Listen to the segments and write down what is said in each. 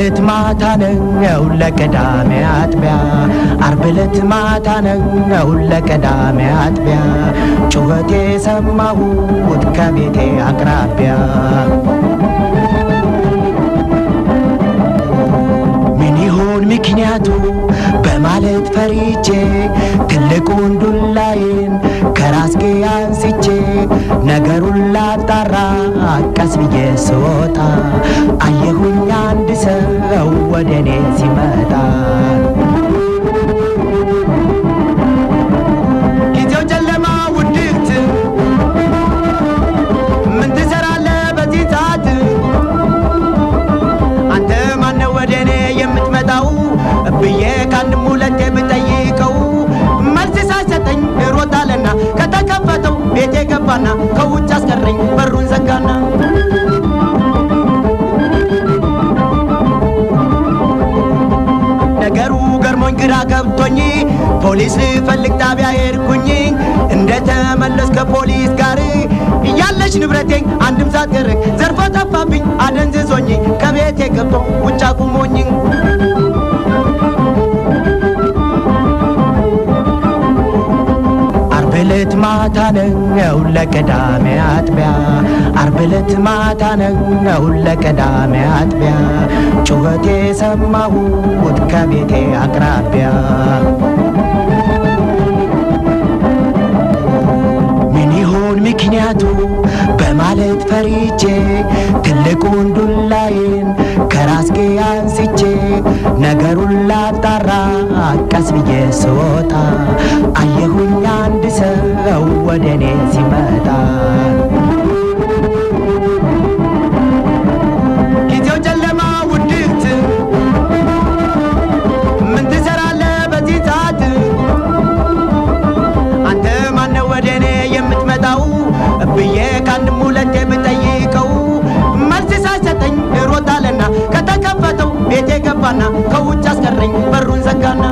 ዕለት ማታ ነው ለቅዳሜ አጥቢያ ዓርብ ዕለት ማታ ነው ለቅዳሜ አጥቢያ ጩኸቴ ሰማሁት ከቤቴ አቅራቢያ ምን ይሆን ምክንያቱ በማለት ፈሪቼ ትልቁን ዱላዬን ከራስጌ አንስቼ ነገሩን ላጣራ ቀስ ብዬ ስወጣ አየሁኝ አንድ ሰው ወደኔ ሲመጣ ጊዜው ጨለማ ውድቅት ምን ትሰራለህ በዚህ ሰዓት አንተ ማነው ወደኔ የምትመጣው ብዬ ከአንድም ሁለቴ ብጠይቀው መልስ ሳይሰጠኝ ሮጣለና ከተከፈተው ቤቴ ገባና ከውጭ አስቀረኝ በሩን ዘጋና ነገሩ ገርሞኝ ግራ ገብቶኝ ፖሊስ ልፈልግ ጣቢያ ሄድኩኝ እንደተመለስ ከፖሊስ ጋር እያለች ንብረቴን አንድም ሳትቀርቅ ዘርፎ ጠፋብኝ አደንዝዞኝ ከቤቴ ገብቶ ውጭ አቁሞኝ ዓርብ ዕለት ማታ ነው ለቅዳሜ አጥቢያ ዓርብ ዕለት ማታ ነው ለቅዳሜ አጥቢያ ጩኸቴ ሰማሁት ከቤቴ አቅራቢያ ምን ይሆን ምክንያቱ በማለት ፈሪቼ ትልቁን ዱላዬን ከራስጌ አንስቼ ነገሩን ላጣራ ቀስ ብዬ ስወጣ አየሁኝ አንድ ሰው ወደኔ ሲመጣ ጊዜው ጨለማ ውድቅት ምን ትሰራለህ በዚህ ሰዓት አንተ ማነው ወደኔ የምትመጣው ብዬ ከአንድም ሁለቴ ብጠይቀው መልስ ሳይሰጠኝ ሮጣለና ከተከፈተው ቤቴ ገባና ከውጭ አስቀረኝ በሩን ዘጋና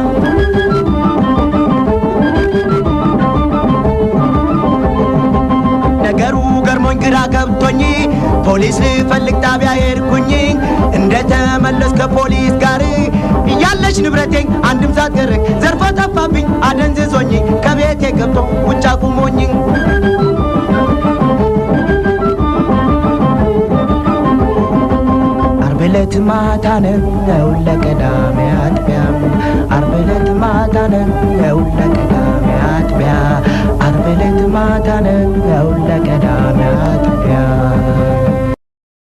ነገሩ ገርሞኝ ግራ ገብቶኝ ፖሊስ ልፈልግ ጣቢያ ሄድኩኝ እንደተመለስ ከፖሊስ ጋር እያለች ንብረቴን አንድም ሳትቀርቅ ዘርፎ ጠፋብኝ አደንዝዞኝ ከቤቴ ገብቶ ውጭ አቁሞኝ ዓርብ ዕለት ማታ ነው ለቅዳሜ አጥቢያ ዓርብ ዕለት ማታ ነው ለቅዳሜ አጥቢያ